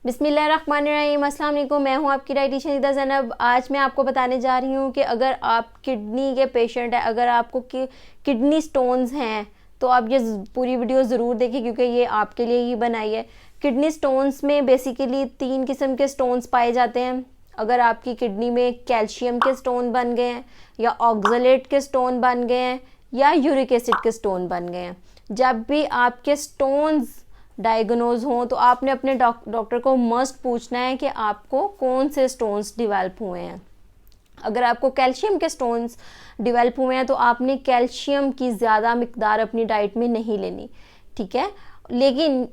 बिस्मिल्लाहिर्रहमानिर्रहीम, अस्सलाम वालेकुम। मैं हूं आपकी डाइटिशियन ईदा ज़ैनब। आज मैं आपको बताने जा रही हूं कि अगर आप किडनी के पेशेंट हैं, अगर आपको किडनी स्टोन्स हैं तो आप ये पूरी वीडियो ज़रूर देखें क्योंकि ये आपके लिए ही बनाई है। किडनी स्टोन्स में बेसिकली 3 किस्म के स्टोन्स पाए जाते हैं। अगर आपकी किडनी में कैल्शियम के स्टोन बन गए हैं या ऑक्सलेट के स्टोन बन गए हैं या यूरिक एसिड के स्टोन बन गए हैं, जब भी आपके स्टोन्स डायग्नोज हों तो आपने अपने डॉक्टर को मस्ट पूछना है कि आपको कौन से स्टोन्स डिवेल्प हुए हैं। अगर आपको कैल्शियम के स्टोन्स डिवेल्प हुए हैं तो आपने कैल्शियम की ज़्यादा मिकदार अपनी डाइट में नहीं लेनी, ठीक है। लेकिन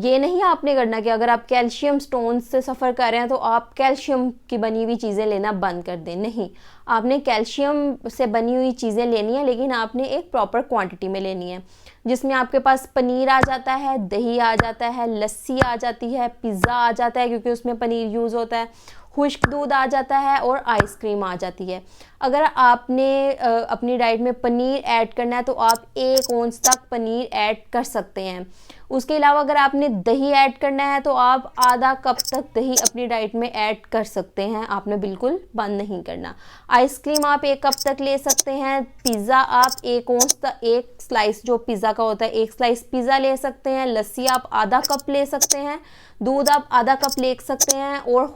ये नहीं आपने करना कि अगर आप कैल्शियम स्टोन्स से सफ़र कर रहे हैं तो आप कैल्शियम की बनी हुई चीज़ें लेना बंद कर दें। नहीं, आपने कैल्शियम से बनी हुई चीज़ें लेनी है, लेकिन आपने एक प्रॉपर क्वांटिटी में लेनी है, जिसमें आपके पास पनीर आ जाता है, दही आ जाता है, लस्सी आ जाती है, पिज़्ज़ा आ जाता है क्योंकि उसमें पनीर यूज़ होता है, खुश्क दूध आ जाता है और आइसक्रीम आ जाती है। अगर आपने अपनी डाइट में पनीर ऐड करना है तो आप 1 औंस तक पनीर ऐड कर सकते हैं। उसके अलावा अगर आपने दही ऐड करना है तो आप आधा कप तक दही अपनी डाइट में ऐड कर सकते हैं, आपने बिल्कुल बंद नहीं करना। आइसक्रीम आप 1 कप तक ले सकते हैं। पिज़्ज़ा आप 1 औंस तक, 1 स्लाइस जो पिज़्ज़ा का होता है 1 स्लाइस पिज़्ज़ा ले सकते हैं। लस्सी आप आधा कप ले सकते हैं। दूध आप आधा कप ले सकते हैं और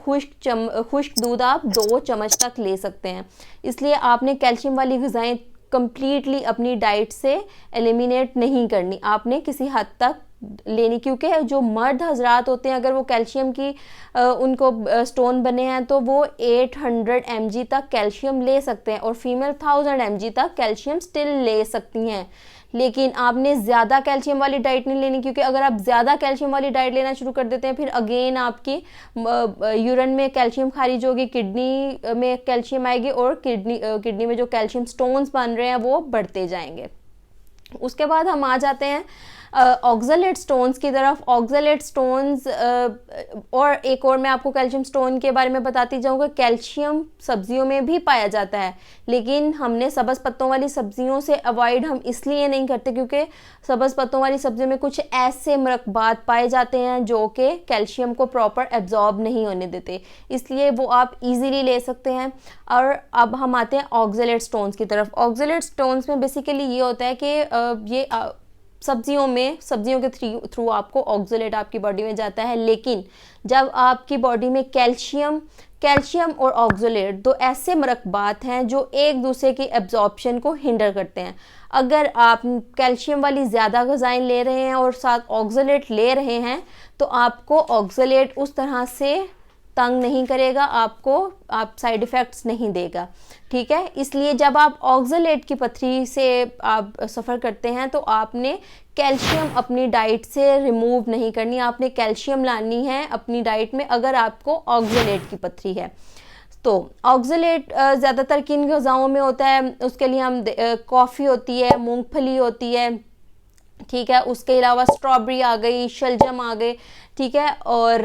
खुश्क दूध आप 2 चम्मच तक ले सकते हैं। इसलिए आपने कैल्शियम वाली ग़िज़ाएँ कंप्लीटली अपनी डाइट से एलिमिनेट नहीं करनी, आपने किसी हद तक लेनी, क्योंकि जो मर्द हजरात होते हैं अगर वो कैल्शियम की उनको स्टोन बने हैं तो वो 800 mg तक कैल्शियम ले सकते हैं और फीमेल 1000 mg तक कैल्शियम स्टिल ले सकती हैं। लेकिन आपने ज़्यादा कैल्शियम वाली डाइट नहीं लेनी, क्योंकि अगर आप ज़्यादा कैल्शियम वाली डाइट लेना शुरू कर देते हैं फिर अगेन आपकी यूरिन में कैल्शियम खारिज होगी, किडनी में कैल्शियम आएगी और किडनी में जो कैल्शियम स्टोन्स बन रहे हैं वो बढ़ते जाएंगे। उसके बाद हम आ जाते हैं ऑक्सलेट स्टोन्स की तरफ। ऑक्सलेट स्टोन्स और एक और मैं आपको कैल्शियम स्टोन के बारे में बताती जाऊँगा। कैल्शियम सब्जियों में भी पाया जाता है, लेकिन हमने सब्ज़ पत्तों वाली सब्जियों से अवॉइड हम इसलिए नहीं करते क्योंकि सब्ज़ पत्तों वाली सब्जियों में कुछ ऐसे मरकबात पाए जाते हैं जो कि कैल्शियम को प्रॉपर एब्जॉर्ब नहीं होने देते, इसलिए वो आप इजीली ले सकते हैं। और अब हम आते हैं ऑक्सलेट स्टोन्स की तरफ। ऑक्सलेट स्टोन्स में बेसिकली ये होता है कि ये सब्जियों के थ्रू आपको ऑक्सलेट आपकी बॉडी में जाता है, लेकिन जब आपकी बॉडी में कैल्शियम और ऑक्सलेट 2 ऐसे मरकबात हैं जो एक दूसरे की एब्जॉर्प्शन को हिंडर करते हैं। अगर आप कैल्शियम वाली ज़्यादा ग़िज़ाएँ ले रहे हैं और साथ ऑक्सलेट ले रहे हैं तो आपको ऑक्सलेट उस तरह से तंग नहीं करेगा, आप साइड इफ़ेक्ट्स नहीं देगा, ठीक है। इसलिए जब आप ऑक्सलेट की पथरी से आप सफ़र करते हैं तो आपने कैल्शियम अपनी डाइट से रिमूव नहीं करनी, आपने कैल्शियम लानी है अपनी डाइट में अगर आपको ऑक्सलेट की पथरी है। तो ऑक्सलेट ज़्यादातर किन ग़िज़ाओं में होता है, उसके लिए हम कॉफ़ी होती है, मूंगफली होती है, ठीक है। उसके अलावा स्ट्रॉबेरी आ गई, शलजम आ गए, ठीक है। और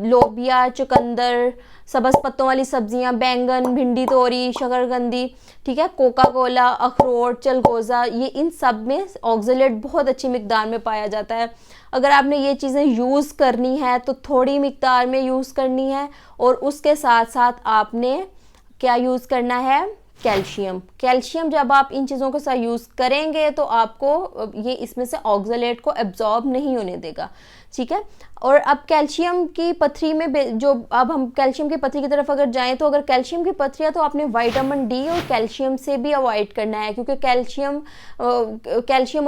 लोबिया, चुकंदर, सब्ज़ पत्तों वाली सब्जियां, बैंगन, भिंडी, तोरी, शकरकंदी, ठीक है। कोका कोला, अखरोट, चलगोज़ा, ये इन सब में ऑक्सलेट बहुत अच्छी मिकदार में पाया जाता है। अगर आपने ये चीज़ें यूज़ करनी है तो थोड़ी मिकदार में यूज़ करनी है और उसके साथ साथ आपने क्या यूज़ करना है, कैल्शियम जब आप इन चीज़ों के साथ यूज़ करेंगे तो आपको ये इसमें से ऑक्सलेट को एब्जॉर्ब नहीं होने देगा, ठीक है। और अब कैल्शियम की पथरी में जो अब हम कैल्शियम की पथरी की तरफ अगर जाएं तो अगर कैल्शियम की पथरी है तो आपने विटामिन डी और कैल्शियम से भी अवॉइड करना है, क्योंकि कैल्शियम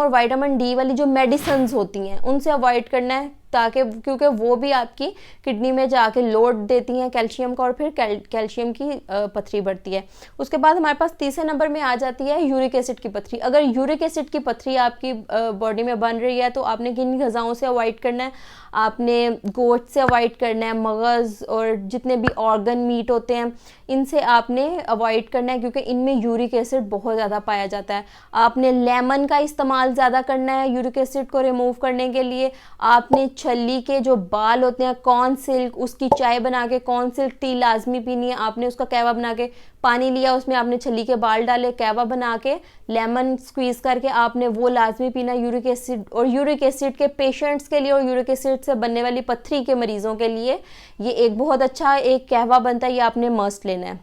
और विटामिन डी वाली जो मेडिसिन्स होती हैं उनसे अवॉइड करना है, ताकि क्योंकि वो भी आपकी किडनी में जाके लोड देती हैं कैल्शियम का और फिर कैल्शियम की पथरी बढ़ती है। उसके बाद हमारे पास तीसरे नंबर में आ जाती है यूरिक एसिड की पथरी। अगर यूरिक एसिड की पथरी आपकी बॉडी में बन रही है तो आपने किन ग़िज़ाओं से अवॉइड करना है, आपने गोश्त से अवॉइड करना है, मगज़ और जितने भी ऑर्गन मीट होते हैं इनसे आपने अवॉइड करना है क्योंकि इनमें यूरिक एसिड बहुत ज़्यादा पाया जाता है। आपने लेमन का इस्तेमाल ज़्यादा करना है यूरिक एसिड को रिमूव करने के लिए। आपने छल्ली के जो बाल होते हैं, कॉर्न सिल्क, उसकी चाय बना के, कॉर्न सिल्क टी लाजमी पीनी है, आपने उसका कहवा बना के पानी लिया, उसमें आपने छल्ली के बाल डाले, कहवा बना के लेमन स्क्वीज़ करके आपने वो लाजमी पीना यूरिक एसिड। और यूरिक एसिड के पेशेंट्स के लिए और यूरिक एसिड एसिड से बनने वाली पथरी के मरीजों के लिए ये एक बहुत अच्छा एक कहवा बनता है, ये आपने मस्ट लेना है।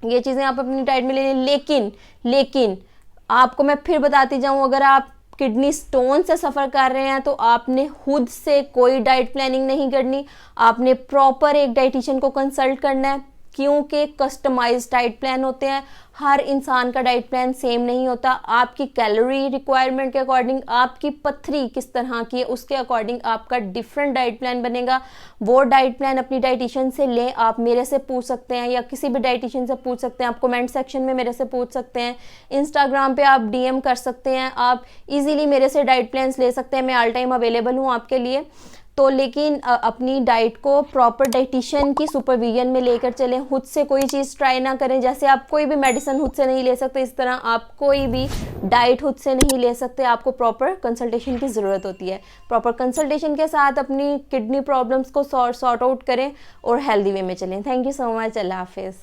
ये चीज़ें आप अपनी डाइट में ले लें। लेकिन आपको मैं फिर बताती जाऊँ, अगर आप किडनी स्टोन से सफ़र कर रहे हैं तो आपने खुद से कोई डाइट प्लानिंग नहीं करनी, आपने प्रॉपर एक डाइटिशियन को कंसल्ट करना है, क्योंकि कस्टमाइज्ड डाइट प्लान होते हैं। हर इंसान का डाइट प्लान सेम नहीं होता। आपकी कैलोरी रिक्वायरमेंट के अकॉर्डिंग, आपकी पथरी किस तरह की है उसके अकॉर्डिंग आपका डिफरेंट डाइट प्लान बनेगा। वो डाइट प्लान अपनी डाइटिशियन से लें। आप मेरे से पूछ सकते हैं या किसी भी डाइटिशियन से पूछ सकते हैं, आप कमेंट सेक्शन में मेरे से पूछ सकते हैं, इंस्टाग्राम पे आप डीएम कर सकते हैं, आप इजीली मेरे से डाइट प्लान्स ले सकते हैं। मैं ऑल टाइम अवेलेबल हूँ आपके लिए। तो लेकिन अपनी डाइट को प्रॉपर डाइटिशियन की सुपरविजन में लेकर चलें। खुद से कोई चीज़ ट्राई ना करें। जैसे आप कोई भी मेडिसिन खुद से नहीं ले सकते, इस तरह आप कोई भी डाइट खुद से नहीं ले सकते। आपको प्रॉपर कंसल्टेशन की ज़रूरत होती है। प्रॉपर कंसल्टेशन के साथ अपनी किडनी प्रॉब्लम्स को सॉर्ट आउट करें और हेल्दी वे में चलें। Thank you so much. अल्लाह हाफिज़।